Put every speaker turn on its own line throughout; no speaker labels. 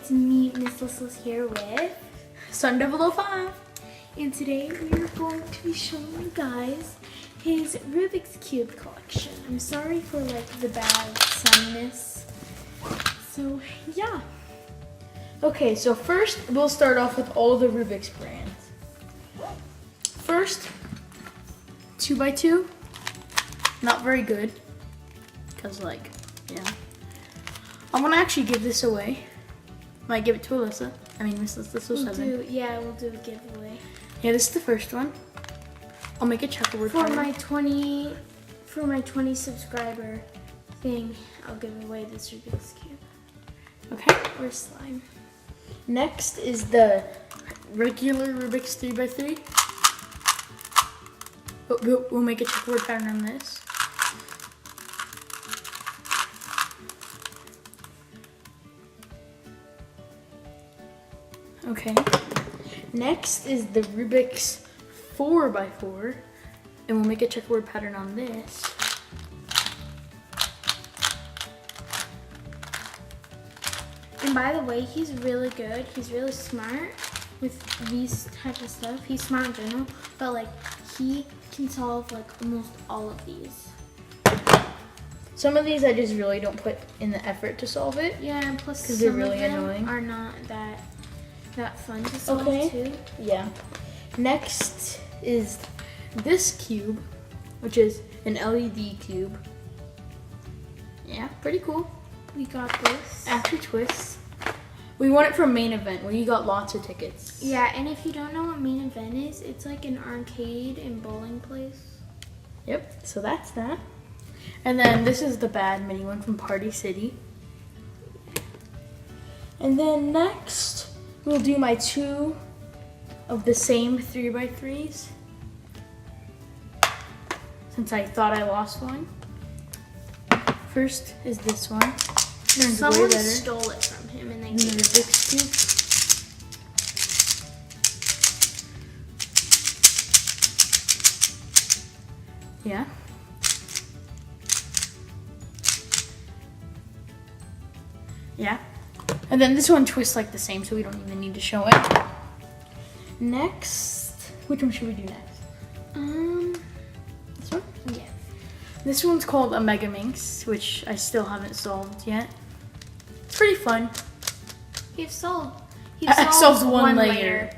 it's me, Miss Listless, here with
Sundevil05.
and today we are going to be showing you guys his Rubik's Cube collection. I'm sorry for like the bad sunness. So yeah.
Okay, so first we'll start off with all the Rubik's brands. First, 2x2. Not very good. Because yeah. I'm gonna actually give this away. Might give it to Alyssa. I mean, Miss Listless07.
We'll do a giveaway.
Yeah, this is the first one. I'll make a checkerboard
For
pattern.
my 20 subscriber thing, I'll give away this Rubik's Cube.
Okay.
Or slime.
Next is the regular Rubik's 3x3. We'll make a checkerboard pattern on this. Okay. Next is the Rubik's 4x4, and we'll make a checkerboard pattern on this.
And by the way, he's really good. He's really smart with these type of stuff. He's smart in general, but like he can solve like almost all of these.
Some of these I just really don't put in the effort to solve it.
Yeah, and plus
because they're really
of them
annoying.
Are not that fun to solve too.
Yeah. Next is this cube, which is an LED cube. Yeah, pretty cool.
We got this.
After twists. We won it from main event where you got lots of tickets.
Yeah, and if you don't know what main event is, it's like an arcade and bowling place.
Yep, so that's that. And then this is the bad mini one from Party City. And then next, we'll do my 2 of the same 3x3s. Since I thought I lost one. First is this one.
Someone stole it from him and they gave it
Rubik's Cube. Yeah. Yeah. And then this one twists like the same, so we don't even need to show it. Next, which one should we do next? This one?
Yeah.
This one's called a Mega Minx, which I still haven't solved yet. It's pretty fun.
He solved
one layer.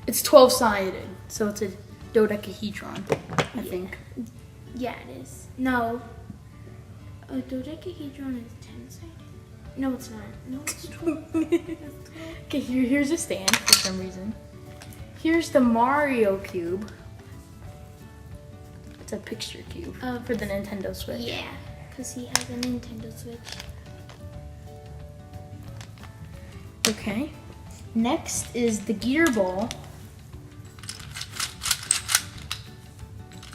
It's 12-sided, so it's a dodecahedron, I think.
Yeah, it is. No. A dodecahedron is 10-sided. No, it's not. No, it's 12.
Okay, here's a stand for some reason. Here's the Mario cube. It's a picture cube for the Nintendo Switch.
Yeah, because he has a Nintendo Switch.
Okay. Next is the gear ball.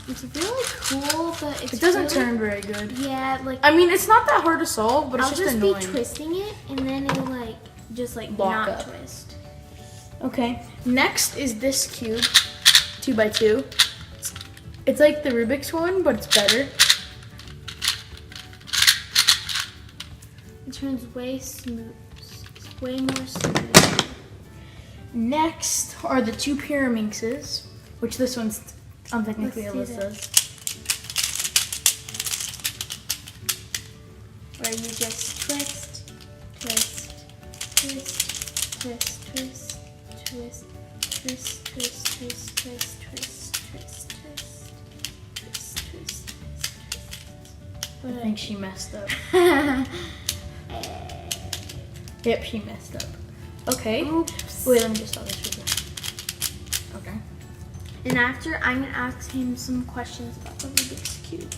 It's really cool, but
It doesn't turn very good.
Yeah, like
I mean, it's not that hard to solve, but it's
I'll
just annoying.
be twisting it, and then it'll like just like
Lock
not
up.
twist.
Okay. Next is this cube, 2x2. It's like the Rubik's one, but it's better.
It turns way more smooth.
Next are the 2 Pyraminxes, which this one's technically
Let's do
Alyssa's.
Where you just twist, twist, twist, twist, twist, twist, twist, twist, twist, twist, twist, twist, twist, twist, twist, twist.
I think she messed up. Yep, she messed up. Okay.
Oops.
Wait, let me just stop this real quick. Okay.
And after, I'm gonna ask him some questions about the Rubik's Cube.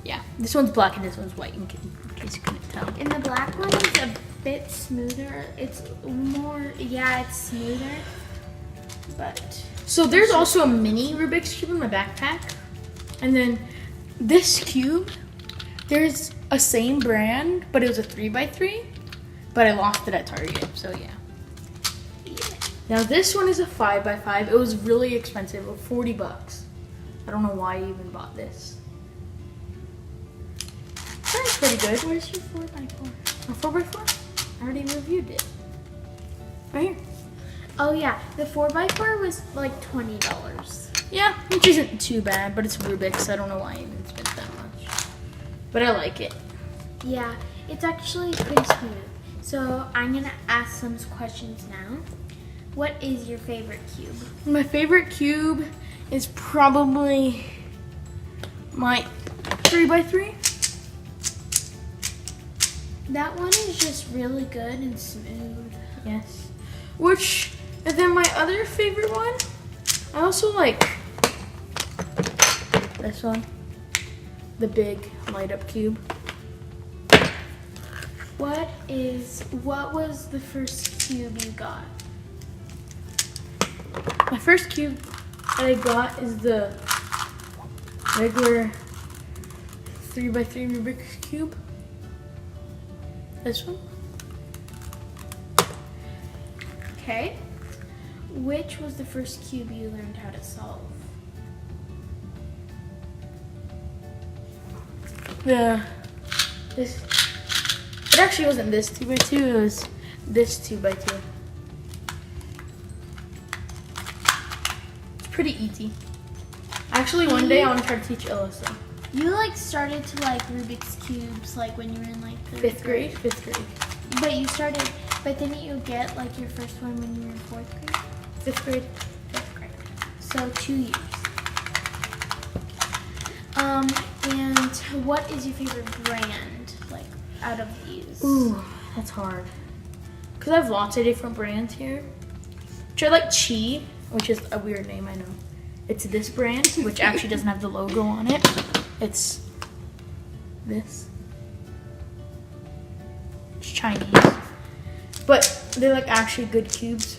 Yeah, this one's black and this one's white, in case you couldn't tell.
And the black one is a bit smoother. It's more, yeah, it's smoother. But
So there's also a mini Rubik's Cube in my backpack. And then this cube, there's a same brand, but it was a 3x3. But I lost it at Target, so yeah. Now this one is a 5x5. It was really expensive, $40. I don't know why I even bought this. That's pretty good.
Where's your 4x4?
A 4x4? I already reviewed it. Right here.
Oh yeah, the 4x4 was like $20.
Yeah, which isn't too bad, but it's Rubik's, so I don't know why I even spent that much. But I like it.
Yeah, it's actually pretty smooth. So I'm gonna ask some questions now. What is your favorite cube?
My favorite cube is probably my 3x3.
That one is just really good and smooth.
Yes. And then my other favorite one, I also like this one. The big light up cube.
What was the first cube you got?
My first cube that I got is the regular 3x3 Rubik's Cube. This one.
Okay. Which was the first cube you learned how to solve?
It actually wasn't this 2x2, it was this 2x2. It's pretty easy. Actually, one day I want to try to teach Alyssa.
You like started to like Rubik's cubes like when you were in like
Fifth grade.
But didn't you get like your first one when you were in 4th grade?
Fifth grade.
So 2 years. And what is your favorite brand like out of these?
Ooh, that's hard. Cause I have lots of different brands here. Which I like Chi, which is a weird name, I know. It's this brand, which actually doesn't have the logo on it. It's this. It's Chinese. But they're like actually good cubes.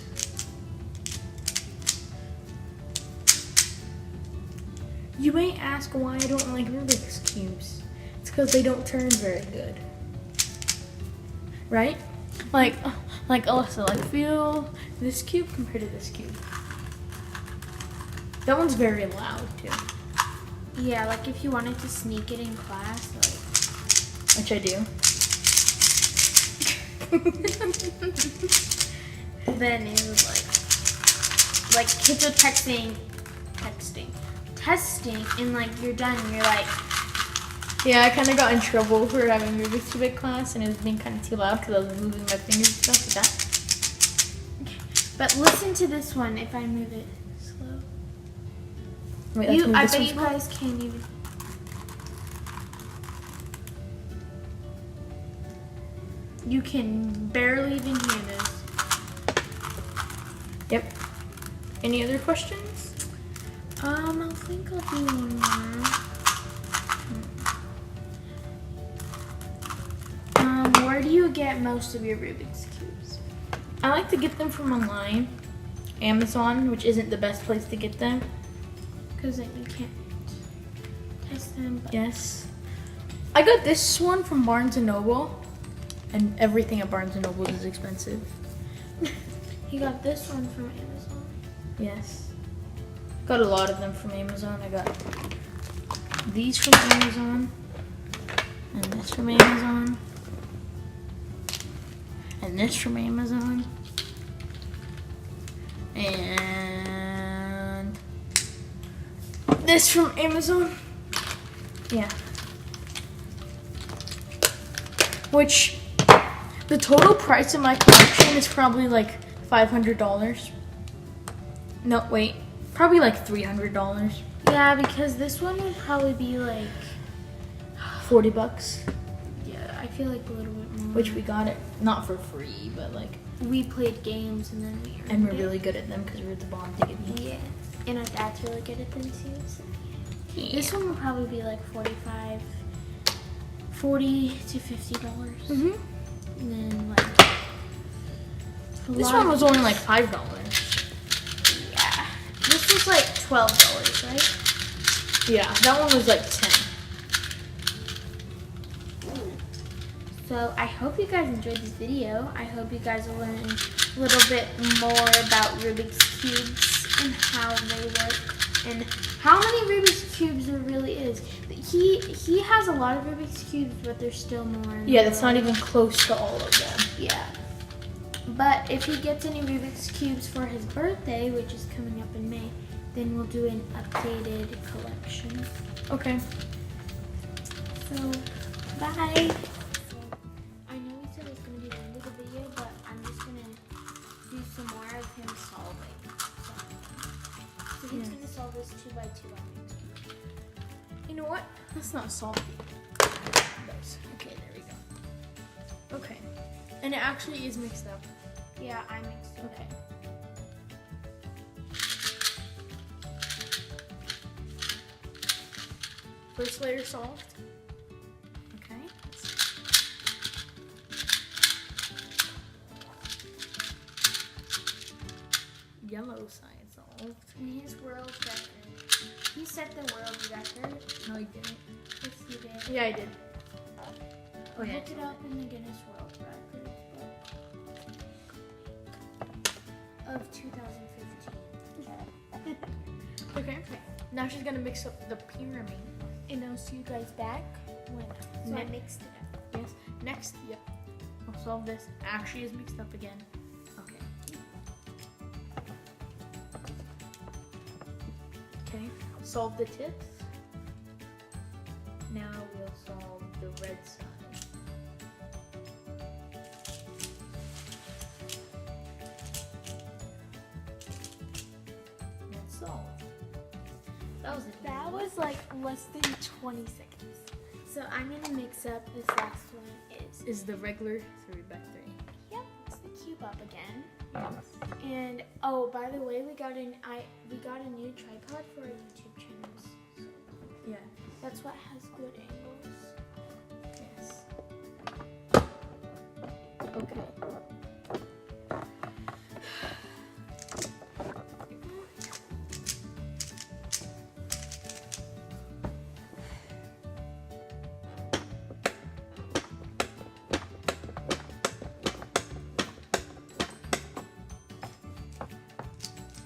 You may ask why I don't like Rubik's cubes. It's because they don't turn very good. Right? Like Alyssa, like feel this cube compared to this cube. That one's very loud too.
Yeah, like if you wanted to sneak it in class, like.
Which I do.
Then it was like kids are testing, and like you're done, and you're like.
Yeah, I kind of got in trouble for having Rubik's Cube class, and it was being kind of too loud because I was moving my fingers and stuff like that.
But listen to this one if I move it slow.
Wait,
I bet you guys can't even. You can barely even hear this.
Yep. Any other questions?
I think I'll do one more. Where do you get most of your Rubik's cubes?
I like to get them from online. Amazon, which isn't the best place to get them.
Because then you can't test them.
Yes. I got this one from Barnes & Noble. And everything at Barnes & Noble is expensive.
You got this one from Amazon?
Yes. Got a lot of them from Amazon. I got these from Amazon. And this from Amazon. And this from Amazon. And this from Amazon. Yeah. Which the total price of my collection is probably like $500. No, wait. Probably like $300.
Yeah, because this one would probably be like
$40.
Yeah, I feel like a little bit more.
Which we got it not for free, but like
we played games and then we
and we're really good at them because we're the bomb diggity.
Yeah, and our dad's really good at them too. So.
Yeah.
This one would probably be like $40 to $50.
Mhm.
And then like
This one was only like $5.
Yeah. This was like $12, right?
Yeah, that one was like 10.
So I hope you guys enjoyed this video. I hope you guys will learn a little bit more about Rubik's Cubes and how they work and how many Rubik's Cubes there really is. He He has a lot of Rubik's Cubes, but there's still more.
Yeah, that's not even close to all of them.
Yeah. But if he gets any Rubik's Cubes for his birthday, which is coming up in May, then we'll do an updated collection.
Okay.
So, bye. So, I know we said it was going to be the end of the video, but I'm just going to do some more of him solving. So he's going to solve this 2x2 on me.
You know what? Let's not solve it. Okay, there we go. Okay. And it actually is mixed up.
Yeah, I mixed it.
Okay. First layer solved. Okay. Yellow side solved.
And his world record. He set the world record.
No, he didn't.
Yes, he did.
Yeah, I did. Oh, yeah.
Look it up in the Guinness World Records book of 2015.
Okay. Now she's gonna mix up the pyramid.
And I'll see you guys back when I
Ne-
mixed it up.
Yes. Next, yep. I'll solve this. Actually is mixed up again. Okay. Okay. Solve the tips. Now we'll solve the red side. And solve.
That was like less than 20 seconds. So I'm gonna mix up this last one
Is the regular 3x3.
Yep, it's the cube up again. And oh, by the way, we got a new tripod for our YouTube channels. So
Yeah.
that's what has good angles.
Yes. Okay.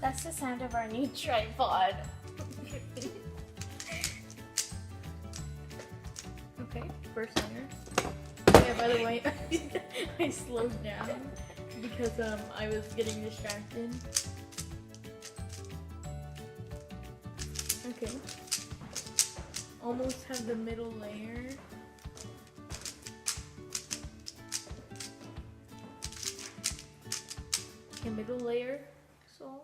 That's the sound of our new tripod.
Okay, first layer. Yeah, by the way, I slowed down because I was getting distracted. Okay. Almost have the middle layer. Okay, middle layer solved.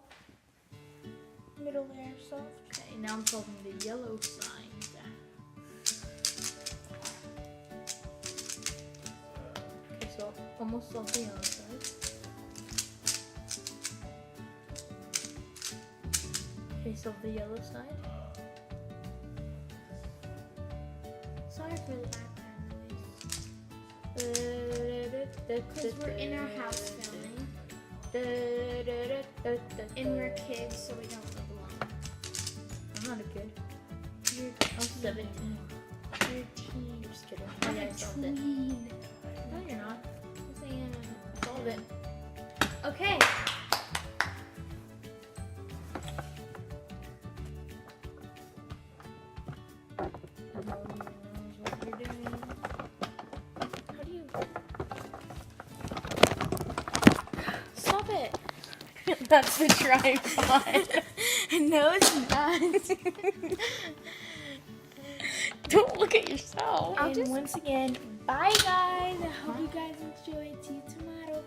Middle layer soft.
Okay, now I'm solving the yellow side. Okay, so almost solved the yellow side. Okay, solve the yellow side.
Sorry for the background noise. Because we're in our house filming. And we're kids, so we don't live alone.
I'm not a kid.
You're
I'm 17.
You're a teen.
Just kidding.
I'm
Yeah, I
a
solved it.
tween.
No, you're not.
Yes, I am.
Solve it.
Okay.
No one knows what you're doing.
How do you... Stop it.
That's the tripod.
No, it's not.
Don't look at yourself.
And once again, bye guys. I hope you guys enjoyed. See you tomorrow.